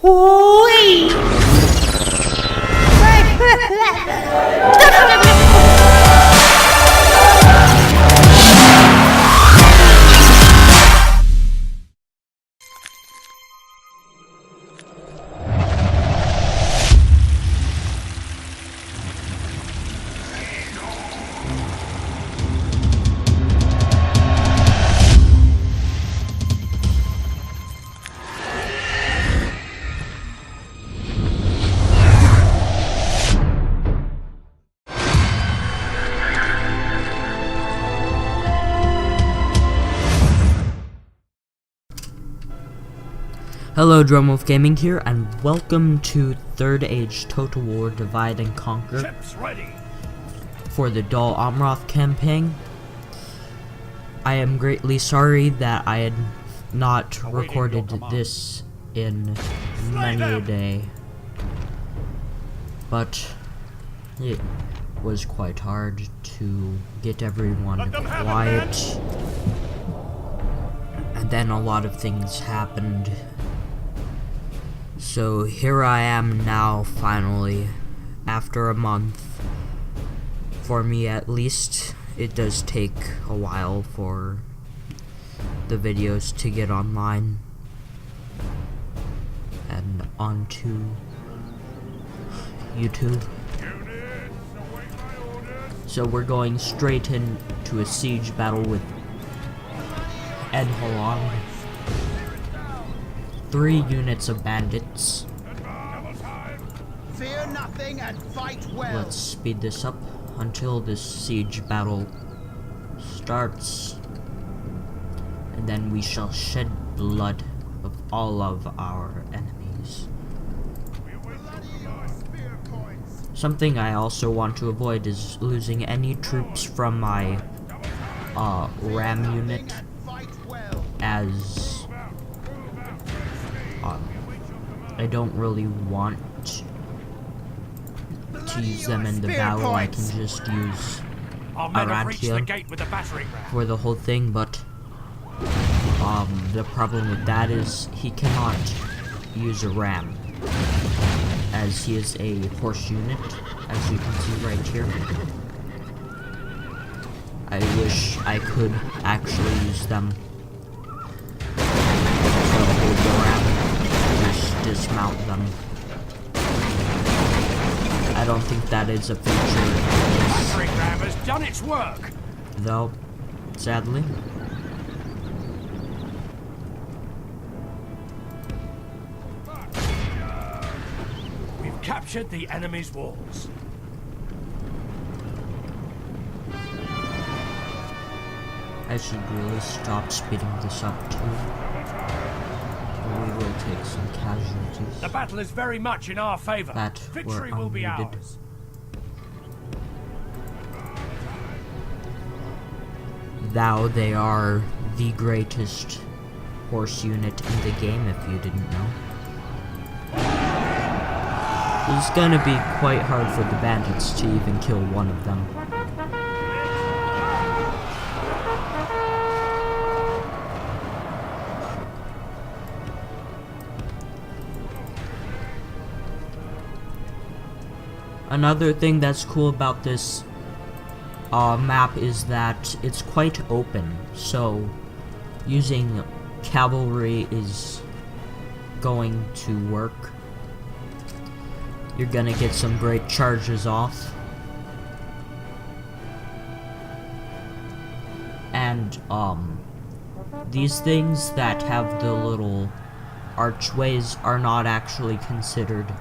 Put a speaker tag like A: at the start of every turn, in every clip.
A: Oi! Hello, DroneWolf Gaming here, and welcome to Third Age Total War Divide and Conquer for the Dol Amroth campaign. I am greatly sorry that I had not recorded this in many a day, but it was quite hard to get everyone quiet, and then a lot of things happened. So here I am now, finally, after a month. For me at least, it does take a while for the videos to get online and onto YouTube. So we're going straight into a siege battle with Ed Halon. 3 units of bandits.
B: Fear nothing and fight well.
A: Let's speed this up until this siege battle starts, and then we shall shed blood of all of our enemies. Something I also want to avoid is losing any troops from my ram unit, as I don't really want to use them in the battle. I can just use Imrahil for the whole thing, but the problem with that is he cannot use a ram, as he is a horse unit, as you can see right here. I wish I could actually use them to hold the ram. Dismount them. I don't think that is a feature.
C: The ram has done its work,
A: though, sadly.
C: We've captured the enemy's walls.
A: I should really stop speeding this up too. We will take some casualties.
C: The battle is very much in our favor.
A: That
C: victory will be ours.
A: Thou, they are the greatest horse unit in the game, if you didn't know. It's gonna be quite hard for the bandits to even kill one of them. Another thing that's cool about this map is that it's quite open, so using cavalry is going to work. You're gonna get some great charges off. And these things that have the little archways are not actually considered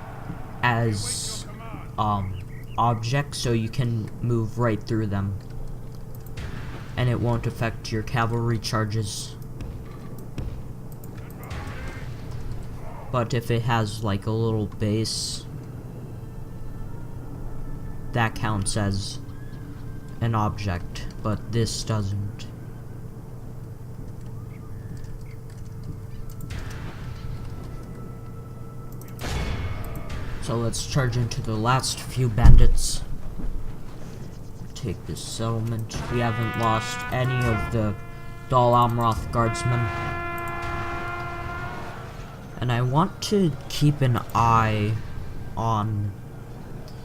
A: as objects, so you can move right through them, and it won't affect your cavalry charges. But if it has like a little base, that counts as an object, but this doesn't. So let's charge into the last few bandits. Take this settlement. We haven't lost any of the Dol Amroth guardsmen. And I want to keep an eye on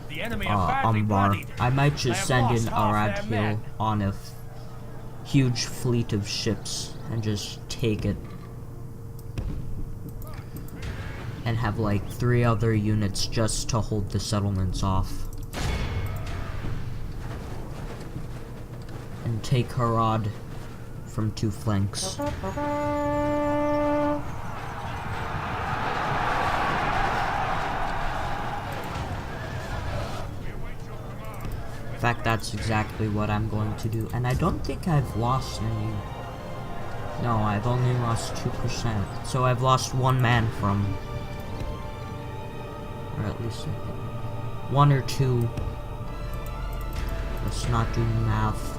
C: The enemy are badly
A: Umbar.
C: bloodied.
A: I might
C: They
A: just
C: have
A: send
C: lost
A: in
C: half their
A: Imrahil
C: men.
A: on a huge fleet of ships and just take it. And have like 3 other units just to hold the settlements off. And take Harad from 2 flanks. In fact, that's exactly what I'm going to do. And I don't think I've lost any. No, I've only lost 2%. So I've lost 1 man from. Or at least I think 1 or 2. Let's not do math.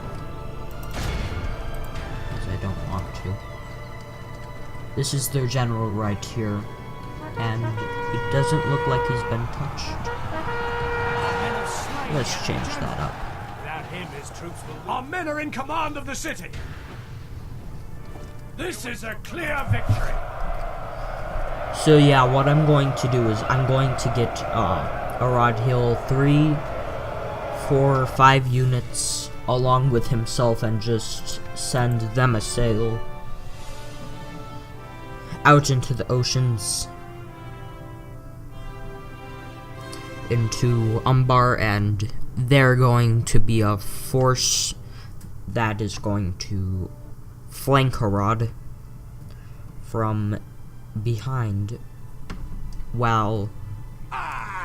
A: Because I don't want to. This is their general right here. And it doesn't look like he's been touched. Let's change that up.
C: Without him, his troops will. Our men are in command of the city. This is a clear victory.
A: So yeah, what I'm going to do is I'm going to get Imrahil 3, 4, or 5 units along with himself and just send them a sail out into the oceans into Umbar, and they're going to be a force that is going to flank Harad from behind while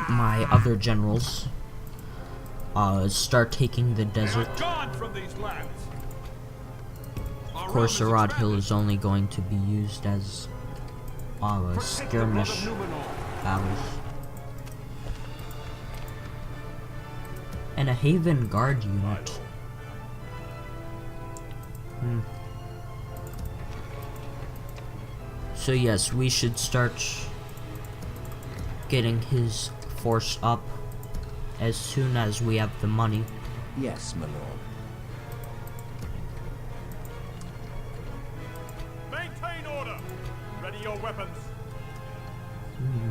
A: my other generals start taking the desert. Of course, Imrahil is only going to be used as skirmish battles. And a Haven Guard unit. So yes, we should start getting his force up as soon as we have the money.
B: Yes, my lord.
C: Maintain order. Ready your weapons.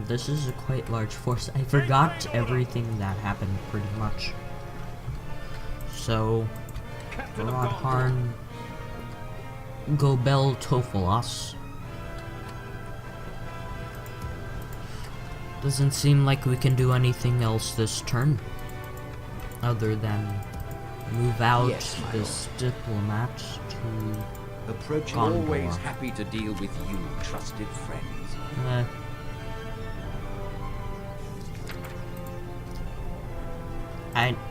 A: This is a quite large force. I forgot everything that happened pretty much. So, Rodharn, Gobel Tofalos. Doesn't seem like we can do anything else this turn, other than move out this diplomat to
B: Approaching
A: Gondor.
B: always happy to deal with you, trusted friends.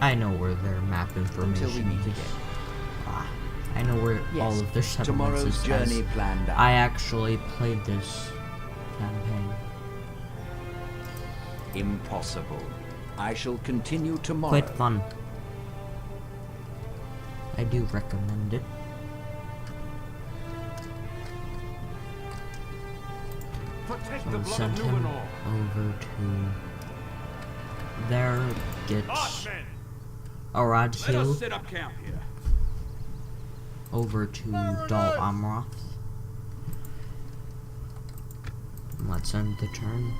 A: I know where their map information
B: Until we meet
A: is.
B: again.
A: I know where
B: Yes,
A: all of their settlements
B: tomorrow's
A: is.
B: journey planned out.
A: I actually played this campaign.
B: Impossible. I shall continue tomorrow.
A: Quite fun. I do recommend it.
C: Protect the
A: I'll
C: blood
A: send
C: of
A: him
C: Númenor.
A: over to there. Get
C: Marchmen,
A: Imrahil
C: set up camp here.
A: over to Dol Amroth. Let's end the turn.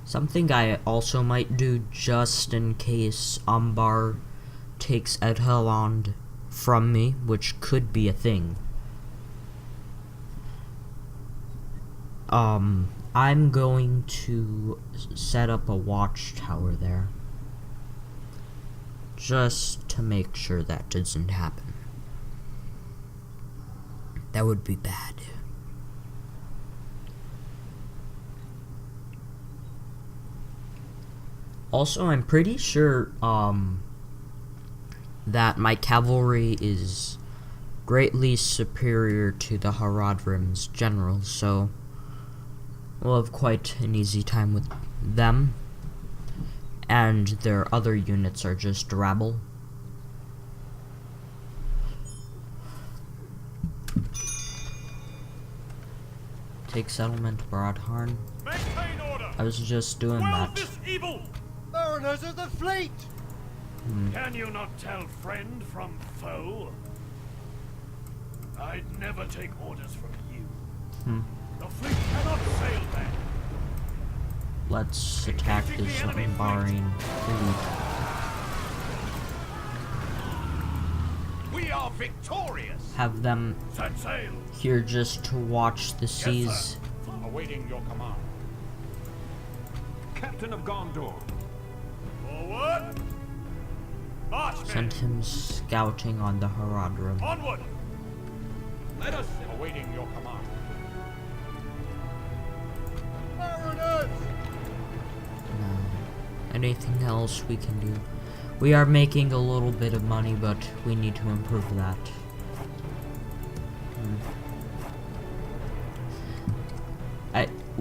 A: Something I also might do just in case Umbar takes Edheland from me, which could be a thing. I'm going to set up a watchtower there. Just to make sure that doesn't happen. That would be bad. Also, I'm pretty sure, that my cavalry is greatly superior to the Haradrim's generals, so we'll have quite an easy time with them. And their other units are just rabble. Take settlement, Brodharn.
C: Maintain order.
A: I was just doing that.
C: This evil.
B: Mariners of the fleet!
C: Can you not tell friend from foe? I'd never take orders from you. The fleet cannot sail back.
A: Let's attack this barbarian fleet.
C: We are victorious.
A: Have them
C: Set sail.
A: here just to watch the seas.
C: Awaiting your command. Captain of Gondor. Forward. March, men.
A: Send him scouting on the Haradrim.
C: Onward. Let us awaiting your command. Mariners.
A: Anything else we can do? We are making a little bit of money, but we need to improve that.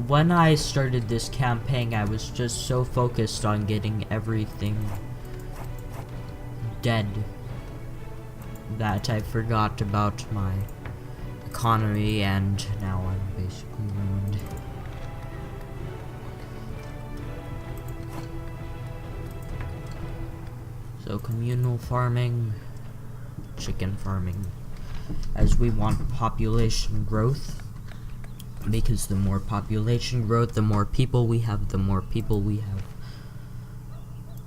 A: When I started this campaign, I was just so focused on getting everything dead that I forgot about my economy, and now I'm basically ruined. So communal farming, chicken farming, as we want population growth, because the more population growth, the more people we have,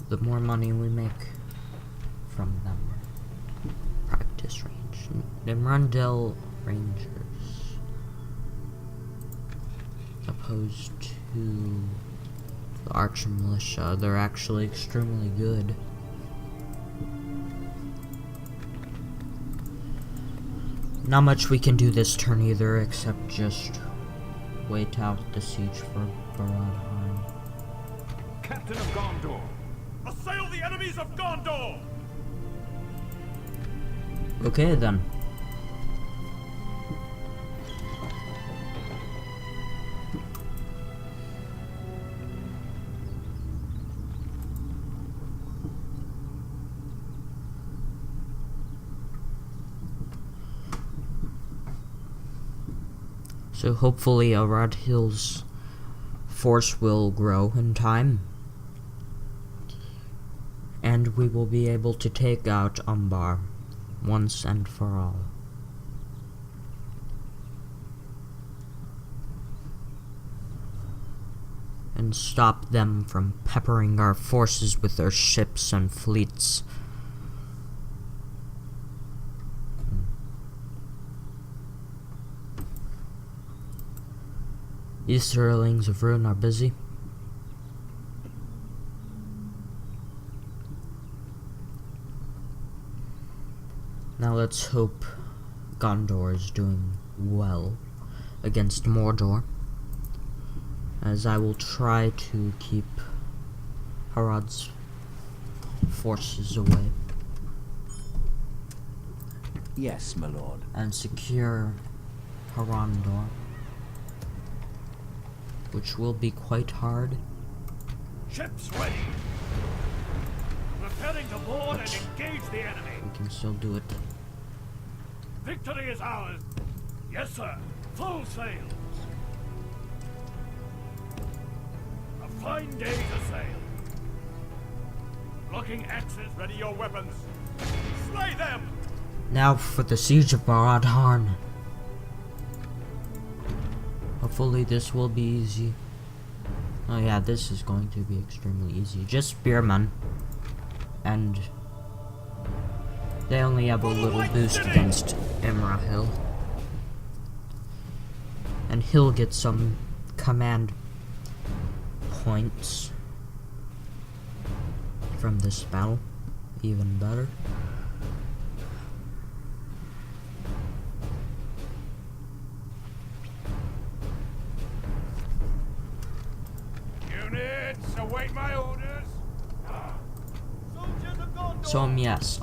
A: the more money we make from them. Practice range. Imrahil Rangers. Opposed to the Archer Militia. They're actually extremely good. Not much we can do this turn either, except just wait out the siege for Baradheim.
C: Captain of Gondor. Assail the enemies of Gondor.
A: Okay then. So hopefully Imrahil's force will grow in time, and we will be able to take out Umbar once and for all. And stop them from peppering our forces with their ships and fleets. Easterlings of Ruin are busy. Now let's hope Gondor is doing well against Mordor, as I will try to keep Harad's forces away.
B: Yes, my lord.
A: And secure Harandor, which will be quite hard.
C: Ships ready. Preparing to board and engage the enemy.
A: We can still do it.
C: Victory is ours. Yes, sir. Full sails. A fine day to sail. Locking axes. Ready your weapons. Slay them.
A: Now for the siege of Baradheim. Hopefully this will be easy. Oh yeah, this is going to be extremely easy. Just spearmen. And they only have a little boost against Imrahil. And he'll get some command points from this battle. Even better.
C: Units, await my orders.
A: So yes,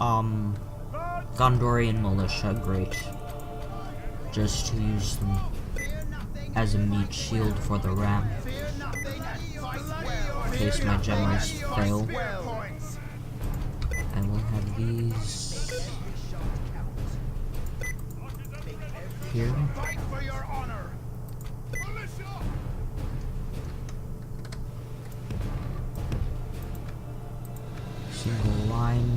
A: Gondorian militia, great. Just to use them as a meat shield for the ram, in case my generals fail. I will have these here. Single line.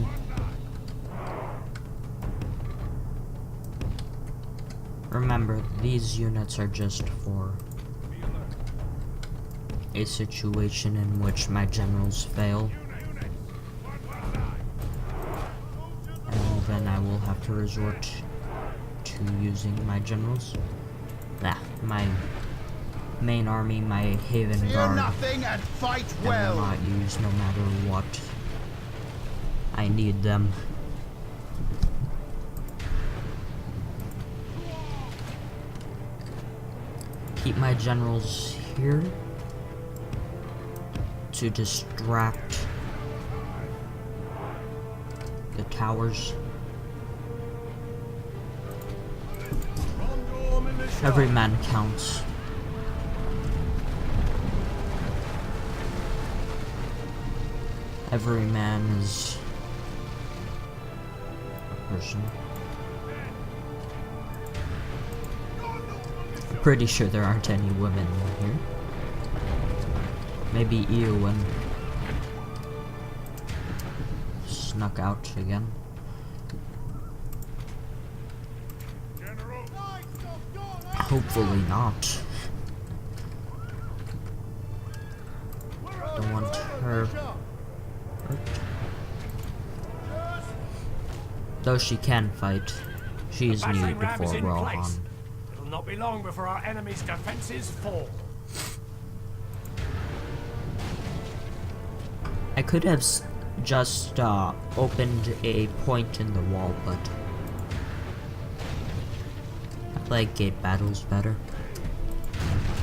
A: Remember, these units are just for a situation in which my generals fail. And then I will have to resort to using my generals. My main army, my Haven Guard,
D: nothing and fight
A: I will not use no matter what. I need them. Keep my generals here to distract the towers. Every man counts. Every man is a person. I'm pretty sure there aren't any women here. Maybe Eowyn snuck out again. Hopefully not. Don't want her hurt. Though she can fight, she is needed before Rohan.
C: It'll not be long before our enemy's defenses fall.
A: I could have just opened a point in the wall, but I like gate battles better.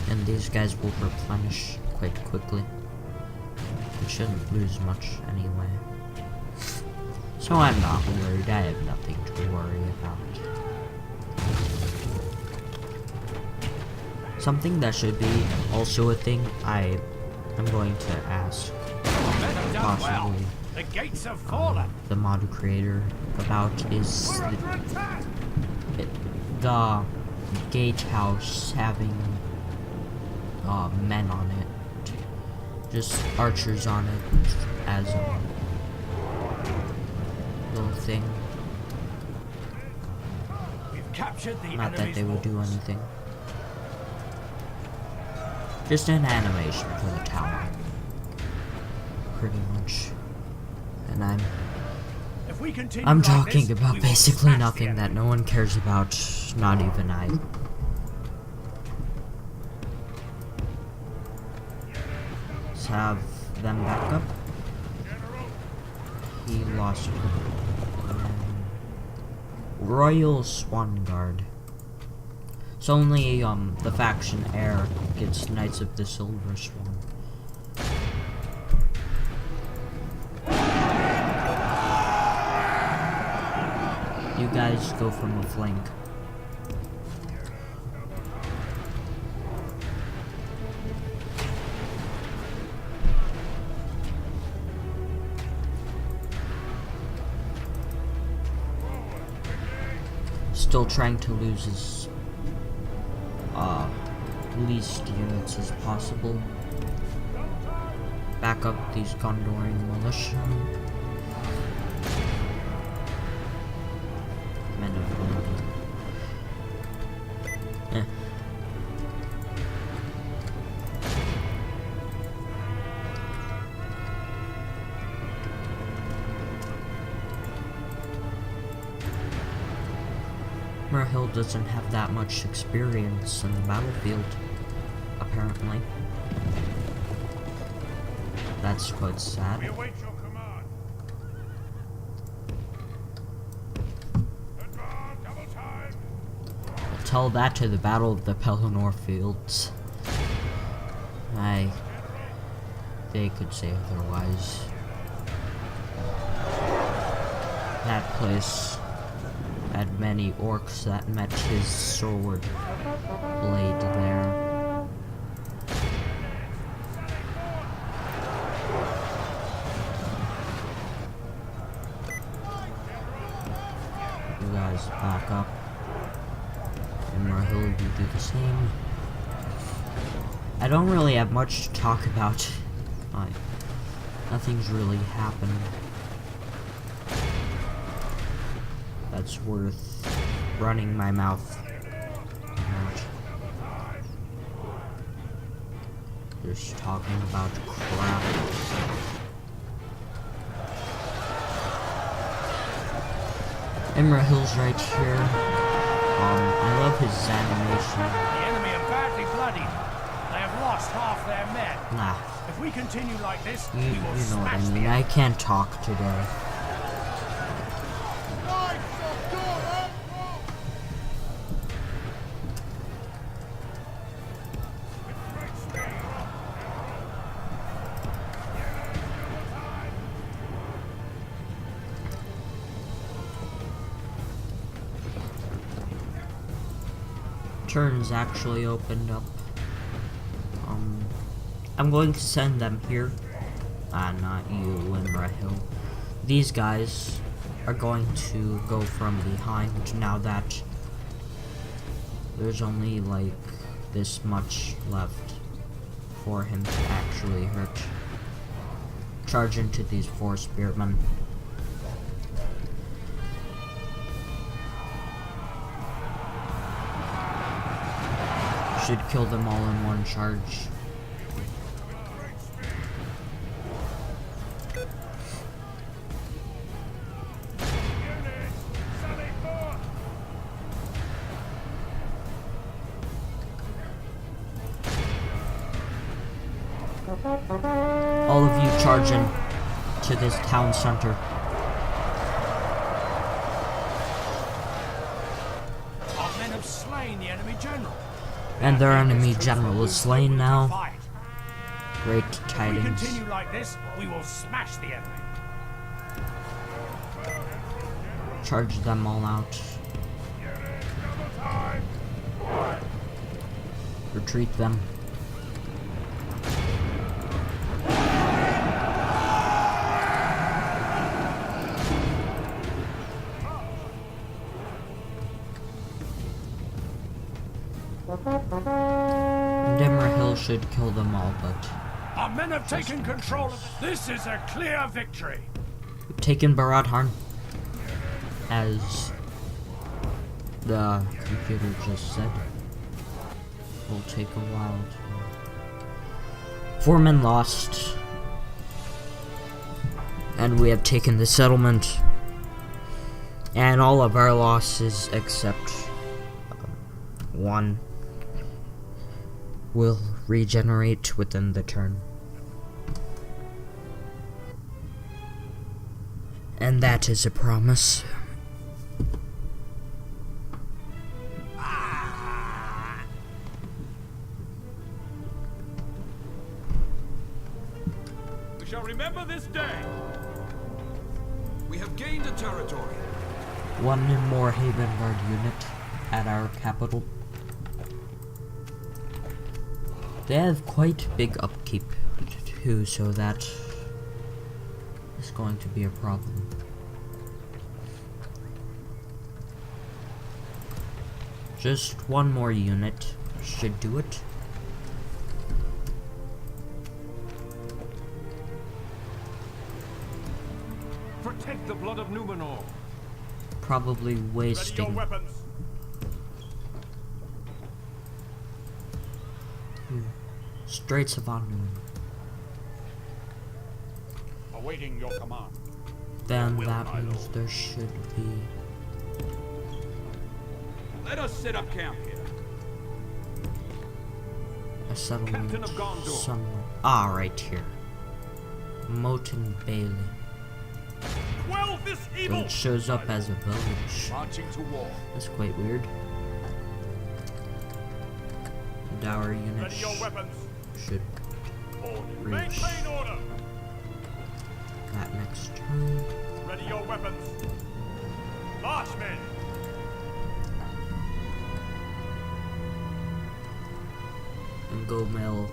A: And these guys will replenish quite quickly. We shouldn't lose much anyway. So I'm not worried, I have nothing to worry about. Something that should be also a thing I'm going to ask, possibly,
C: The gates have fallen.
A: the mod creator about is the gatehouse having men on it, just archers on it as a little thing.
C: We've captured the
A: Not that
C: enemy's
A: they would do
C: walls.
A: anything. Just an animation for the tower. Pretty much. And
C: If we continue
A: I'm
C: like
A: talking
C: this,
A: about
C: we will
A: basically
C: smash the
A: nothing
C: enemy.
A: that no one cares about, not even I. Let's have them back up. He lost Royal Swan Guard. It's only the faction heir gets Knights of the Silver Swan. You guys go from a flank. Still trying to lose his least units as possible. Back up these Gondorian militia. Men of Gondor. Imrahil doesn't have that much experience in the battlefield, apparently. That's quite sad.
C: We await your command. Advance, double time.
A: Tell that to the Battle of the Pelennor Fields. They could say otherwise. That place had many orcs that met his sword blade there. You guys back up. Imrahil, you do the same. I don't really have much to talk about. Nothing's really happened that's worth running my mouth Just talking about crap. Imrahil's right here. I love his animation.
C: The enemy are badly bloodied. They have lost half their men.
A: Nah.
C: If we continue like this, we
A: You
C: will
A: know what I
C: smash the
A: mean. I can't talk today. Turns actually opened up. I'm going to send them here. Not you, Imrahil. These guys are going to go from behind now that there's only like this much left for him to actually hurt. Charge into these 4 spearmen. Should kill them all in one charge. All of you charge in to this town center.
C: Our men have slain the enemy general.
A: And their enemy general is slain now. Great
C: If we
A: tidings.
C: continue like this, we will smash the enemy.
A: Charge them all out. Retreat them. And Imrahil should kill them all, but
C: Our men have taken control of it. This is a clear victory.
A: we've taken Baradharn, as the computer just said. Will take a while to... 4 men lost. And we have taken the settlement. And all of our losses except 1 will regenerate within the turn. And that is a promise.
C: We shall remember this day.
D: We have gained a territory.
A: 1 more Haven Guard unit at our capital. They have quite big upkeep too, so that is going to be a problem. Just 1 more unit should do it.
C: Protect the blood of Númenor.
A: Probably
C: Ready your
A: wasting.
C: weapons.
A: Straits of Unknown.
C: Awaiting your command.
A: Then
C: Will,
A: that
C: my
A: means
C: lord.
A: there should be
D: Let us set up camp here.
A: a settlement
C: Captain of Gondor.
A: somewhere. Ah, right here. Moten Bailey.
C: Quell this evil.
A: It shows up as a village.
D: Marching to war.
A: That's quite weird. Dower unit
C: Ready your weapons.
A: should
C: Order.
A: reach
C: Maintain order.
A: that next turn.
C: Ready your weapons. March, men.
A: And Gobel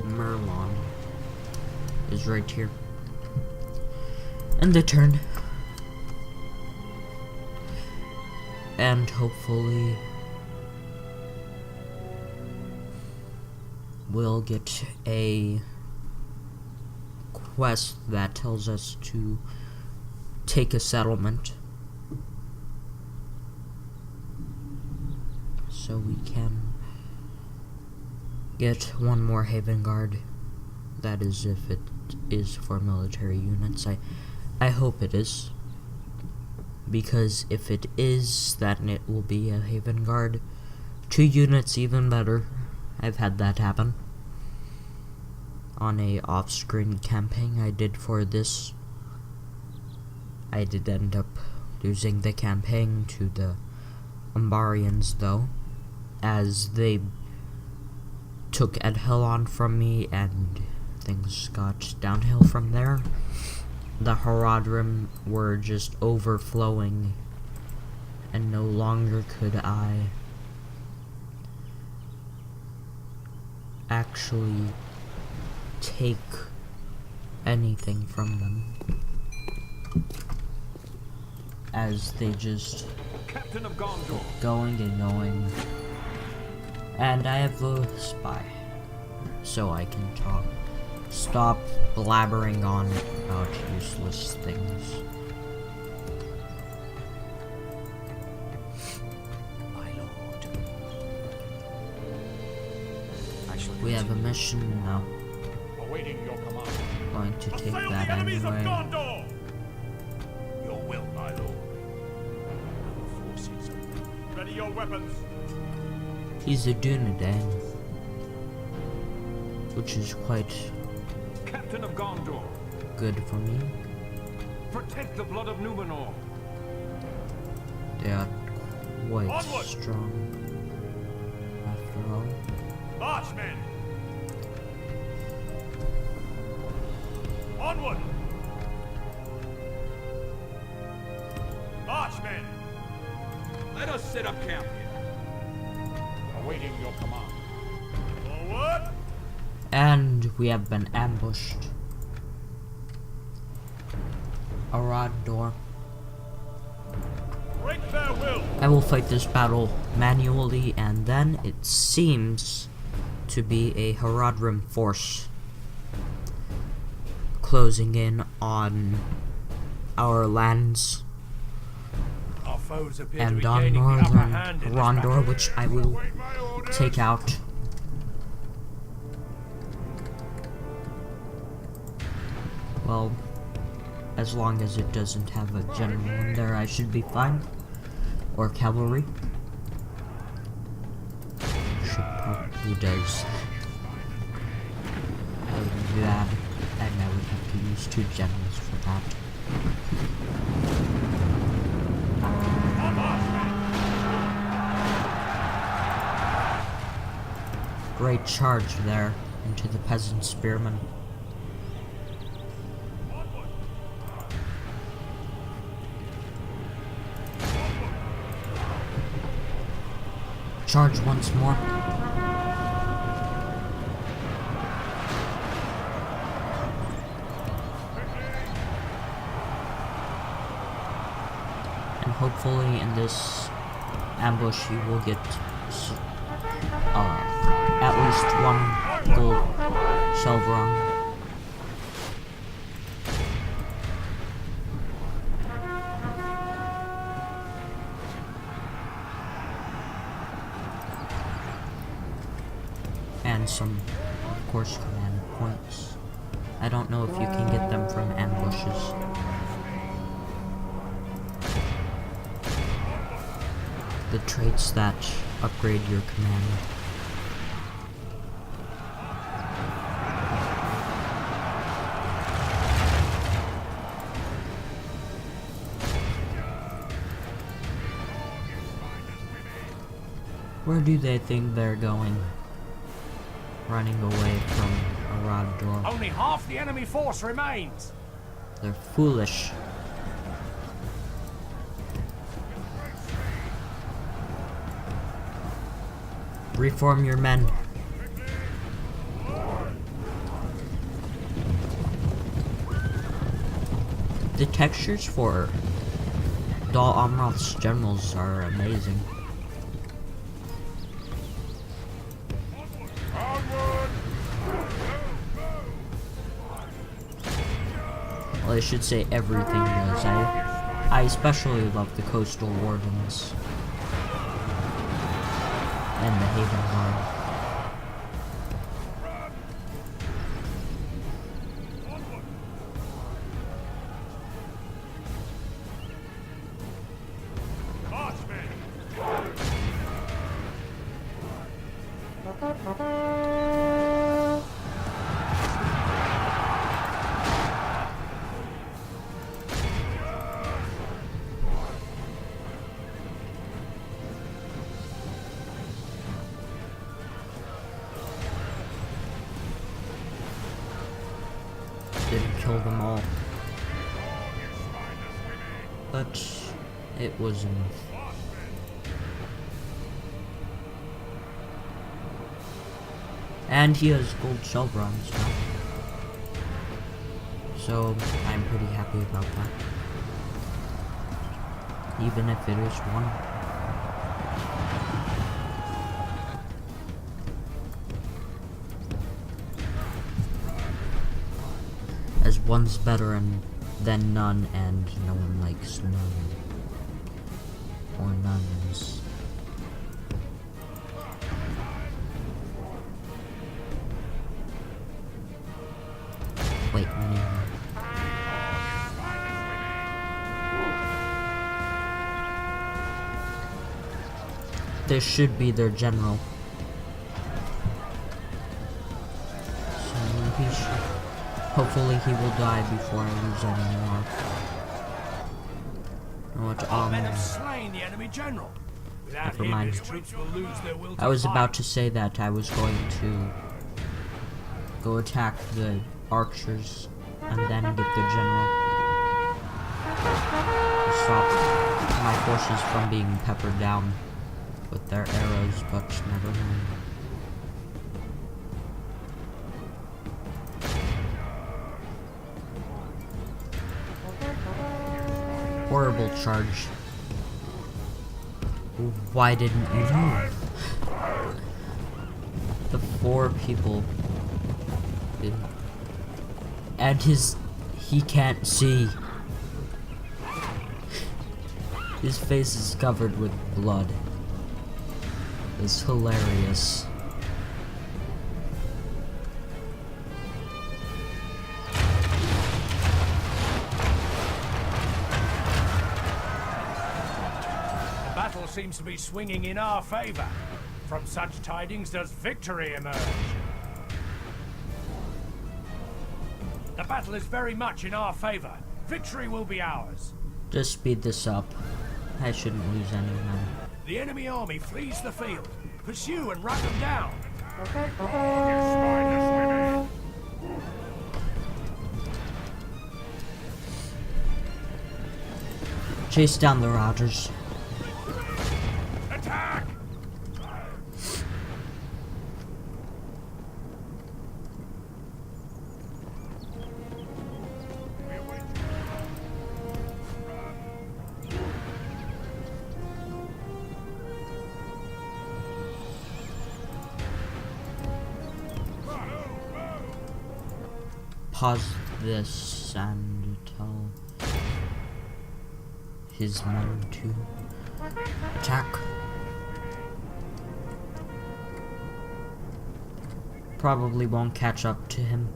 A: Merlon is right here. And the turn. And hopefully we'll get a quest that tells us to take a settlement so we can get one more Haven Guard. That is if it is for military units. I hope it is. Because if it is, then it will be a Haven Guard. 2 units, even better. I've had that happen. On a off-screen campaign I did for this. I did end up losing the campaign to the Umbarians though, as they took Edhelon from me and things got downhill from there. The Haradrim were just overflowing and no longer could I actually take anything from them, as they just
C: Captain of Gondor.
A: going and going. And I have a spy, so I can talk. Stop blabbering on about useless things.
B: My lord. I shall
A: We have a mission now.
C: Awaiting your command.
A: Going to take
C: Assail
A: that
C: the enemies
A: anyway.
C: of Gondor. Your will, my lord.
B: our forces.
C: Ready your weapons.
A: He's a Dúnedain, which is quite
C: Captain of Gondor.
A: good for me.
C: Protect the blood of Númenor.
A: They are quite
C: Onward!
A: strong, after all.
C: March, men. Onward. March, men.
D: Let us set up camp here.
C: Awaiting your command. Forward.
A: And we have been ambushed. Arador.
C: Break their will.
A: I will fight this battle manually, and then it seems to be a Haradrim force closing in on our lands
C: Our foes appear to
A: and
C: be
A: on
C: gaining the upper
A: northern
C: hand in this
A: Rondor,
C: battle.
A: which I will
C: Await my orders.
A: take out. Well, as long as it doesn't have a general in there, I should be fine. Or cavalry. Should probably does. I would do that, and I would have to use 2 generals for that. Great charge there into the peasant spearmen. Charge once more. And hopefully in this ambush you will get at least 1 gold Southrons. And some, of course, command points. I don't know if you can get them from ambushes. The traits that upgrade your command. Where do they think they're going? Running away from Arador.
C: Only half the enemy force remains.
A: They're foolish. Reform your men. The textures for Dol Amroth's generals are amazing. Well, I should say everything does. I especially love the coastal wardens and the Haven Guard. kill them all. But it wasn't. And he has gold Southrons now. So I'm pretty happy about that. Even if it is one. As one's better than none, and no one likes none. Or nuns. Wait, no. This should be their general. So he should. Hopefully he will die before I lose any more.
C: Men have slain the enemy general. Without
A: Never
C: him,
A: mind.
C: his troops will lose their will to
A: I was
C: fight.
A: about to say that I was going to go attack the archers and then get the general. To stop my forces from being peppered down with their arrows, but never mind. Horrible charge. Why didn't you move? The 4 people. And he can't see. His face is covered with blood. It's hilarious.
C: The battle seems to be swinging in our favor. From such tidings does victory emerge. The battle is very much in our favor. Victory will be ours.
A: Just speed this up. I shouldn't lose any men.
C: The enemy army flees the field. Pursue and run them down.
A: Chase down the routers.
C: Attack!
A: Pause this and tell his men to attack. Probably won't catch up to him.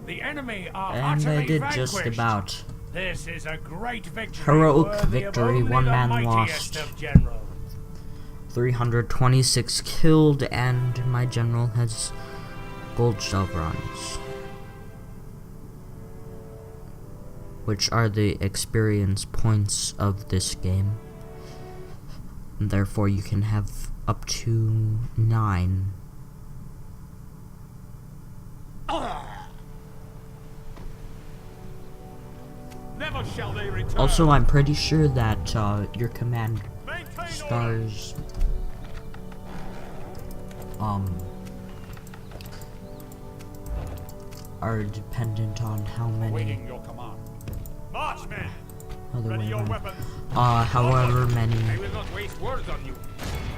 C: The enemy are
A: And
C: utterly
A: I did
C: vanquished.
A: just about.
C: This is a great victory.
A: Heroic
C: worthy of
A: victory,
C: only
A: one
C: the
A: man
C: mightiest
A: lost.
C: of generals.
A: 326 killed, and my general has gold Southrons, which are the experience points of this game. And therefore, you can have up to 9.
C: Never shall they return.
A: Also, I'm pretty sure that your command stars are dependent on how many
C: Waiting your command. March, men.
A: other
C: Ready
A: way
C: your
A: around.
C: weapons.
A: However many
C: I will not waste words on you.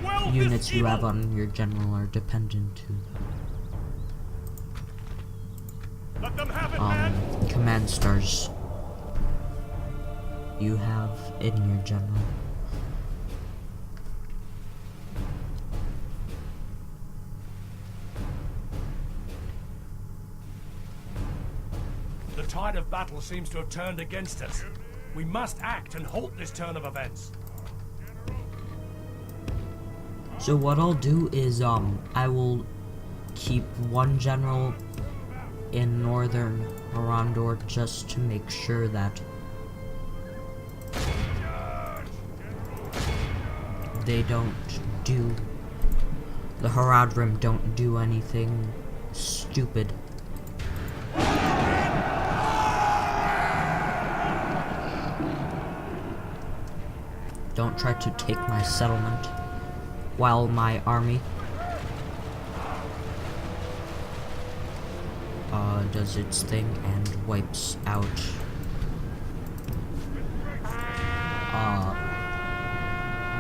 C: Well,
A: units
C: this
A: you have
C: evil.
A: on your general are dependent to
C: Let them have it, man.
A: command stars you have in your general.
C: The tide of battle seems to have turned against us. We must act and halt this turn of events.
A: So what I'll do is I will keep one general in northern Gondor just to make sure that they don't do The Haradrim don't do anything stupid. Don't try to take my settlement while my army does its thing and wipes out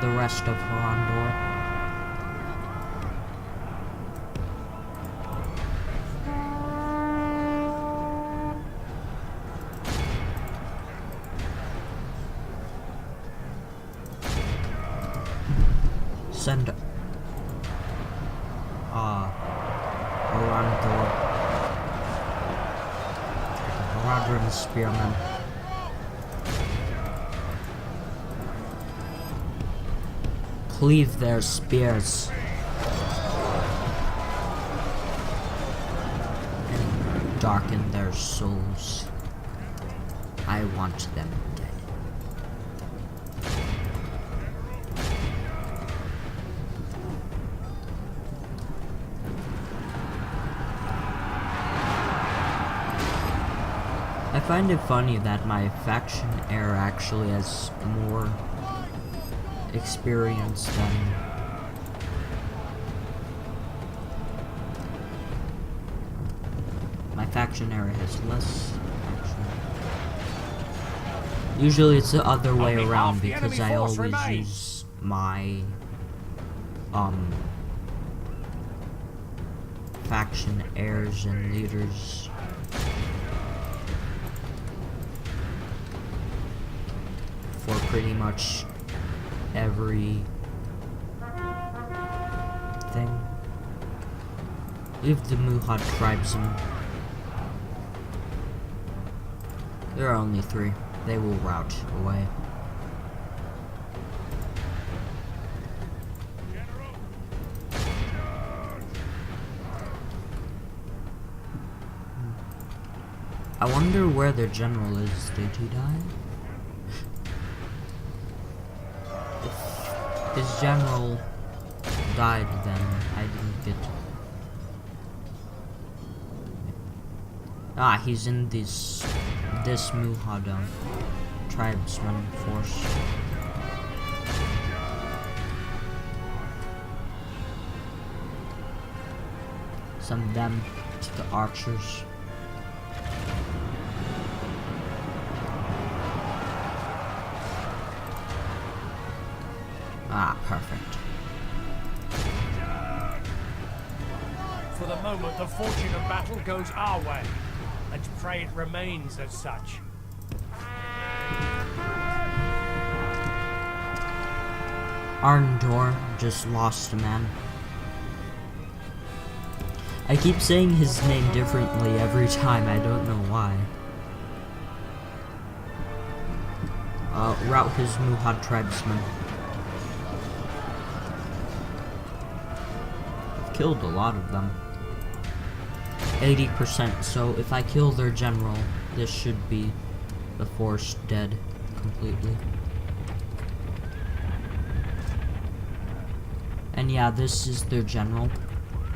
A: the rest of Gondor. Send Haradrim spearmen. Cleave their spears and darken their souls. I want them dead. I find it funny that my faction heir actually has more experience than my faction heir has less action. Usually it's the other way around because I always use my faction heirs and leaders for pretty much every thing. Leave the Muhad tribesmen. There are only 3. They will rout away. I wonder where their general is. Did he die? His general died then. I didn't get... Ah, he's in this Muhadam tribesman force. Send them to the archers. Ah, perfect.
C: For the moment, the fortune of battle goes our way, and pray it remains as such.
A: Arndor just lost a man. I keep saying his name differently every time, I don't know why. Rout his Muhad tribesmen. Killed a lot of them. 80%, so if I kill their general, this should be the force dead completely. And yeah, this is their general.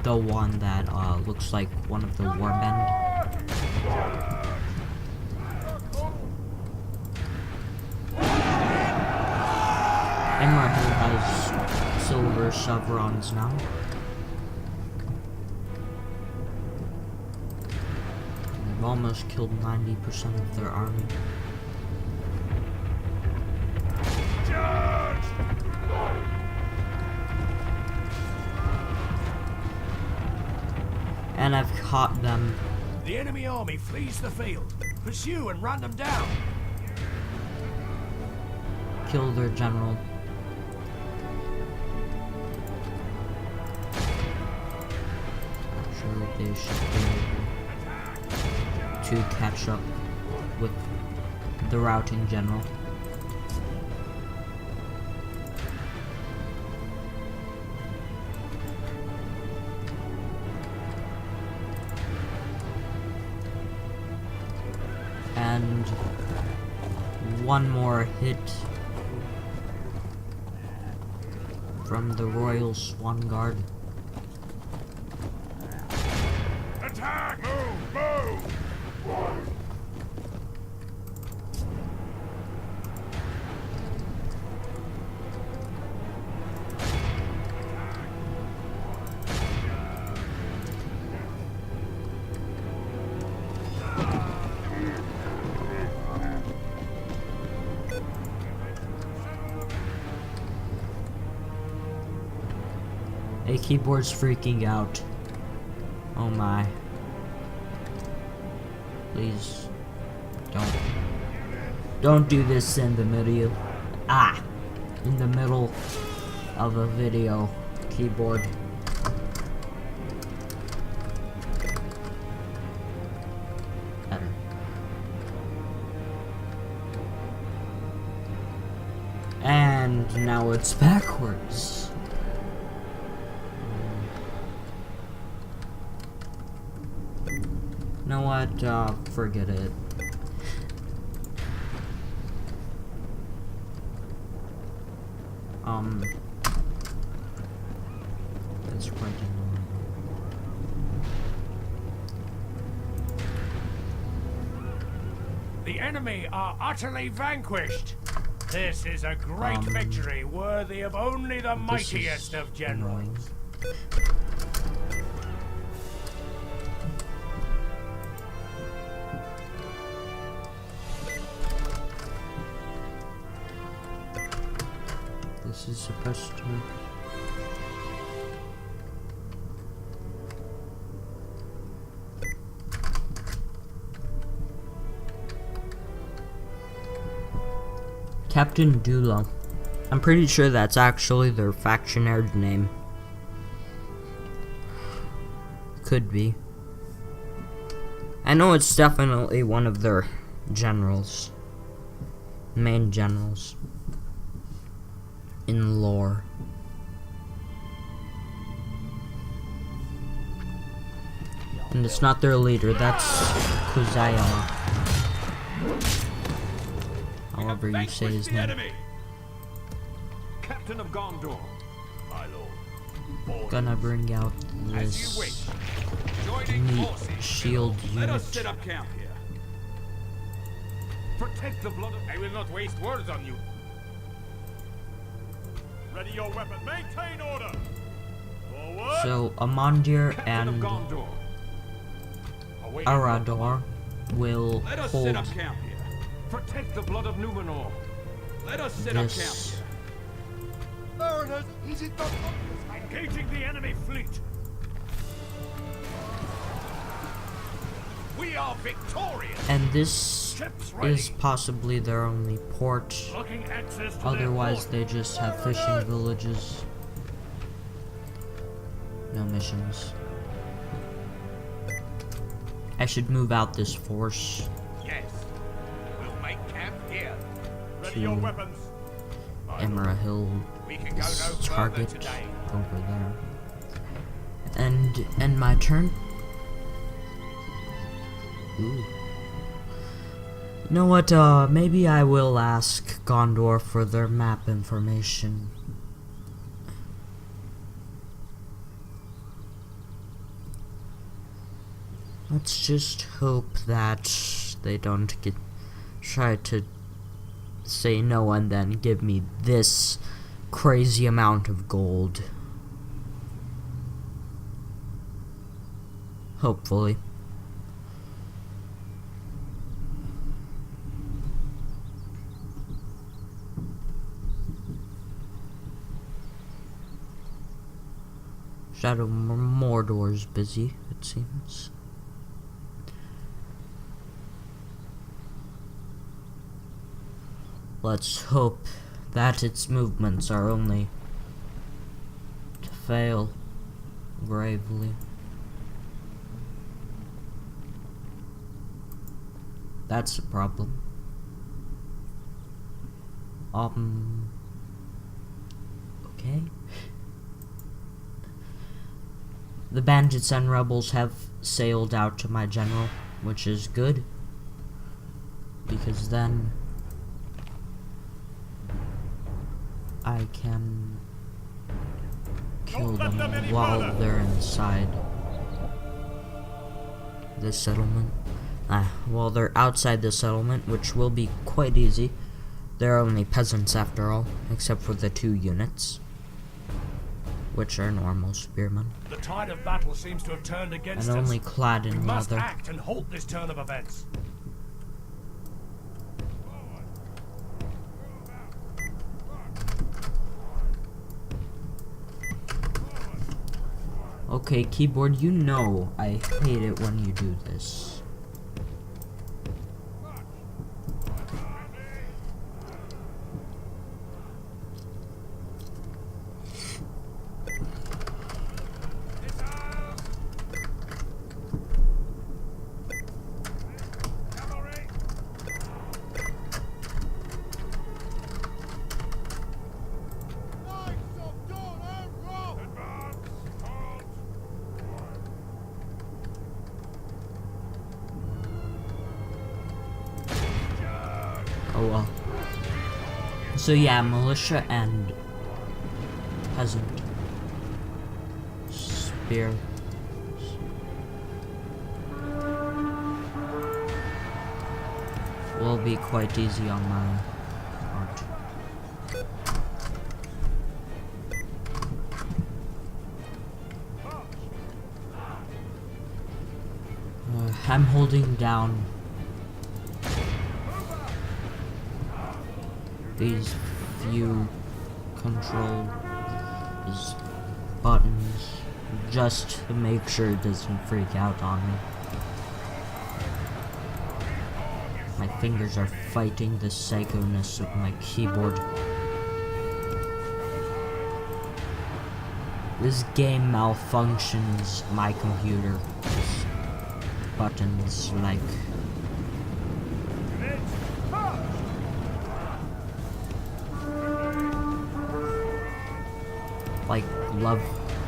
A: The one that looks like one of the warband. Imrahil has silver Southrons now. They've almost killed 90% of their army. And I've caught them.
C: The enemy army flees the field. Pursue and run them down.
A: Kill their general. Actually, they should be able to catch up with the routing general. And one more hit from the Royal Swan Guard.
C: Attack! Move! Move!
A: A keyboard's freaking out. Oh my. Please. Don't do this in the middle. In the middle of a video. Keyboard. Better. And now it's backwards. You know what? Forget it. That's quite annoying.
C: The enemy are utterly vanquished. This is a great victory worthy of only the mightiest of generals.
A: Annoying. This is supposed to... Captain Dula. I'm pretty sure that's actually their factionary name. Could be. I know it's definitely one of their generals. Main generals. In lore. And it's not their leader, that's Kuzael. However you say his name.
D: Enemy. Captain of Gondor. My lord.
A: Gonna bring out
D: As you wish.
A: this
D: Joining
A: neat
D: forces.
A: shield
D: Let us
A: unit.
D: set up camp here. Protect the blood of...
E: I will not waste words on you. Ready your weapon. Maintain order. Forward.
A: So Amandir
D: Captain of
A: and
D: Gondor.
E: Away.
A: Arador will
D: Let us
A: hold
D: set up camp here. Protect the blood of Númenor. Let us set up camp
A: this.
D: here.
E: Mariners, is it not obvious? Engaging the enemy fleet. We are victorious.
A: And this
C: Ships ready.
A: is possibly their only port.
C: Blocking access to
A: Otherwise,
C: their
A: they just have fishing villages. No missions. I should move out this force
E: Yes. We'll make camp here. Ready
A: to
E: your weapons.
A: Imrahil,
E: We can go no
A: this
E: further
A: target
E: today.
A: over there. And end my turn. Ooh. You know what, maybe I will ask Gondor for their map information. Let's just hope that they don't try to say no and then give me this crazy amount of gold. Hopefully. Shadow Mordor's busy, it seems. Let's hope that its movements are only to fail gravely. That's a problem. Okay. The bandits and rebels have sailed out to my general, which is good. Because then I can kill them while they're inside. this settlement. Well, they're outside the settlement, which will be quite easy. They're only peasants after all, except for the 2 units, which are normal spearmen,
C: The tide of battle seems to have turned against
A: and
C: us.
A: only clad
C: We
A: in
C: must
A: leather.
C: act and halt this turn of events.
A: Okay, keyboard, you know I hate it when you do this.
E: Knights of Dol Amroth!
A: Oh well. So yeah, militia and peasant. Spear. Will be quite easy on my part. I'm holding down these few control buttons just to make sure it doesn't freak out on me. My fingers are fighting the psychoness of my keyboard. This game malfunctions my computer. These buttons like love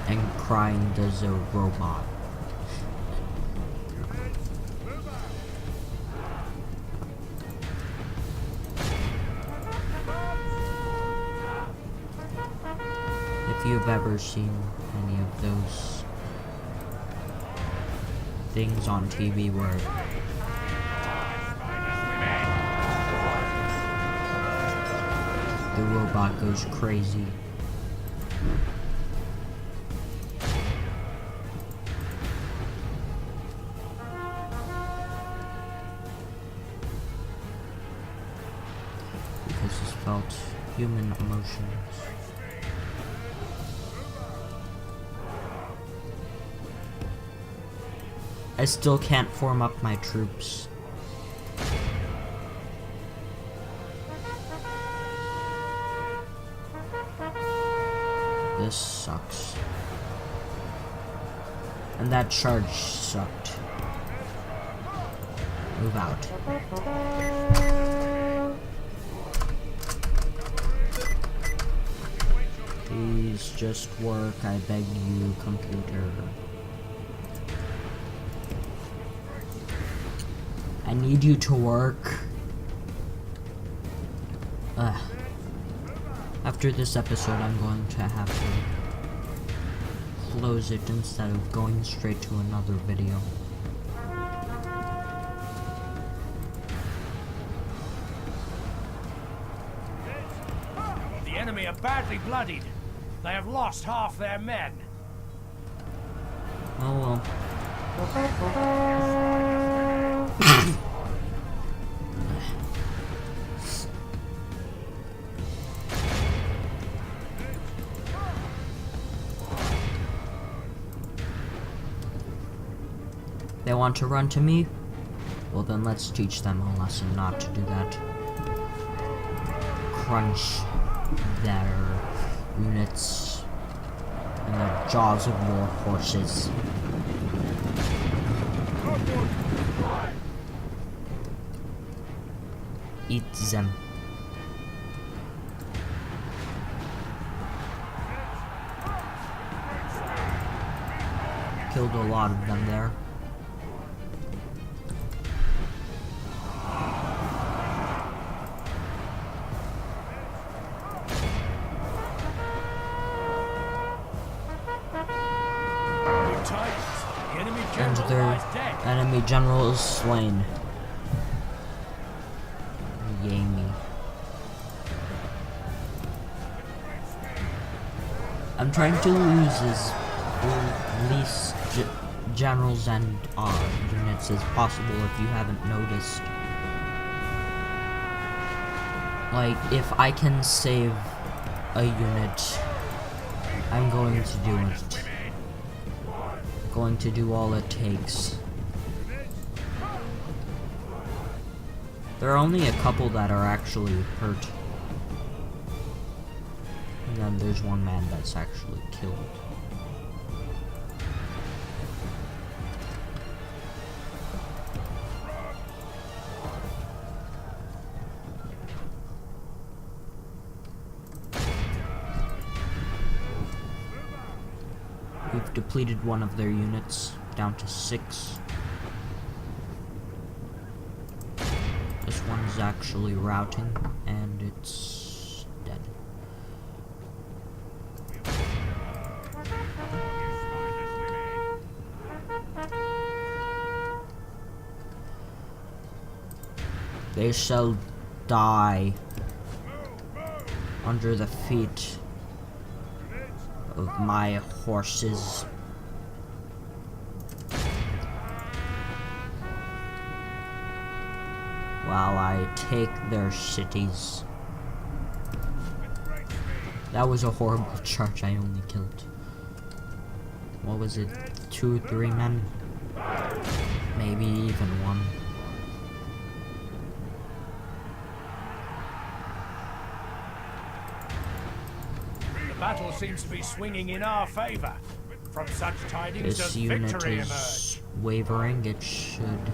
A: and crying does a robot. If you've ever seen any of those things on TV where the robot goes crazy. Because it's felt human emotions. I still can't form up my troops. This sucks. And that charge sucked. Move out. Please just work, I beg you, computer. I need you to work. After this episode, I'm going to have to close it instead of going straight to another video.
C: The enemy are badly bloodied. They have lost half their men.
A: Oh well. They want to run to me? Well then let's teach them a lesson not to do that. Crunch their units in the jaws of your horses. Eat them. Killed a lot of them there. Enemy general is slain. Yay me. I'm trying to lose as least generals and units as possible if you haven't noticed. Like, if I can save a unit, I'm going to do it. Going to do all it takes. There are only a couple that are actually hurt. And then there's one man that's actually killed. We've depleted one of their units, down to 6. This one's actually routing, and it's dead. They shall die under the feet of my horses. While I take their cities. That was a horrible charge. I only killed, what was it, 2 or 3 men? Maybe even 1.
C: The battle seems to be swinging in our favor. From such tidings
A: This
C: does
A: unit
C: victory
A: is
C: emerge.
A: wavering. It should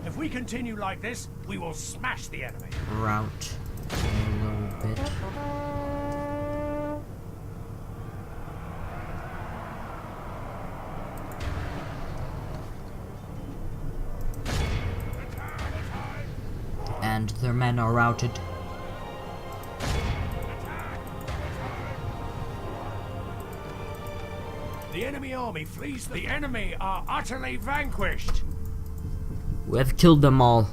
C: If we continue like this, we will smash the enemy.
A: route a little bit. And their men are routed.
C: The enemy army flees. The enemy are utterly vanquished.
A: We have killed them all.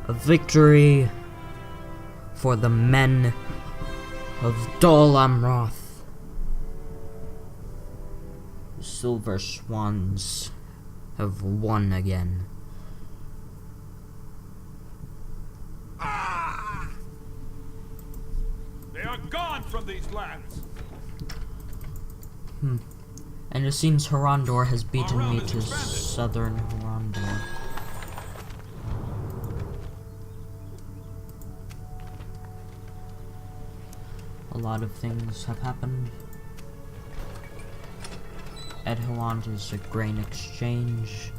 A: A victory for the men of Dol Amroth. The Silver Swans have won again.
D: They are gone from these lands.
A: And it seems Horondor has beaten me to southern Horondor. A lot of things have happened. Edhelant is a grain exchange.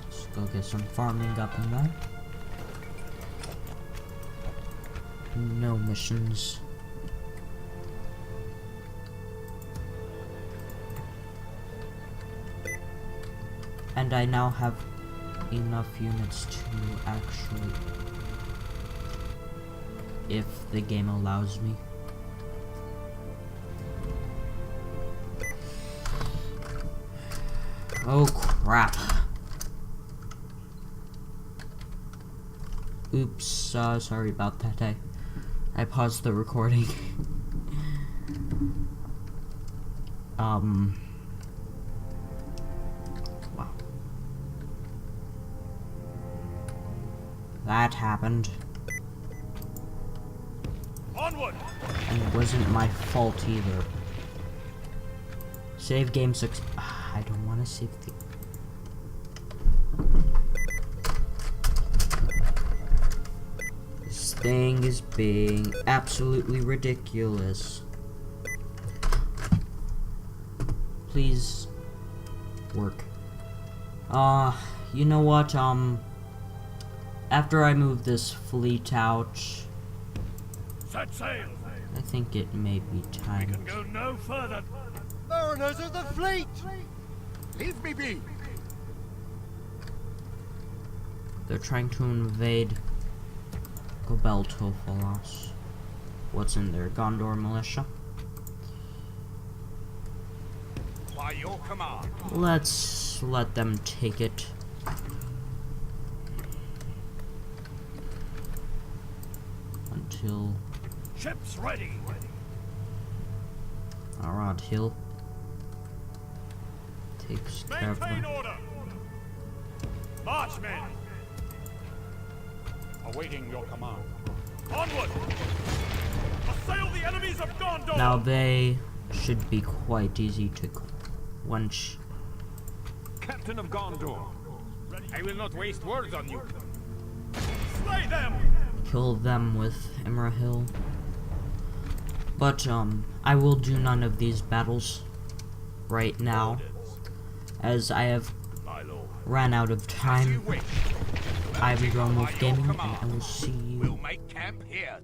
A: Let's go get some farming up in that. No missions. And I now have enough units to actually, if the game allows me. Oh crap. Oops, sorry about that. I paused the recording. Wow. That happened.
E: Onward!
A: And it wasn't my fault either. Save game 6. I don't want to save the... This thing is being absolutely ridiculous. Please work. You know what, after I move this fleet out,
E: Set sail!
A: I think it may be time.
E: Can go no further. Foreigners of the fleet! Leave me be!
A: They're trying to invade Bay of Belfalas. What's in there? Gondor militia?
E: Why
C: your command.
A: Let's let them take it. Until
C: Ships ready.
A: Imrahil takes care of them.
C: Order. Marchmen. Awaiting your command. Onward. Assail the enemies of Gondor.
A: Now they should be quite easy to quench.
D: Captain of Gondor.
C: I will not waste words on you. Slay them.
A: Kill them with Imrahil. But I will do none of these battles right now, as I have ran out of time. I'm DroneWolf Gaming, and I will see you
C: We'll make camp here.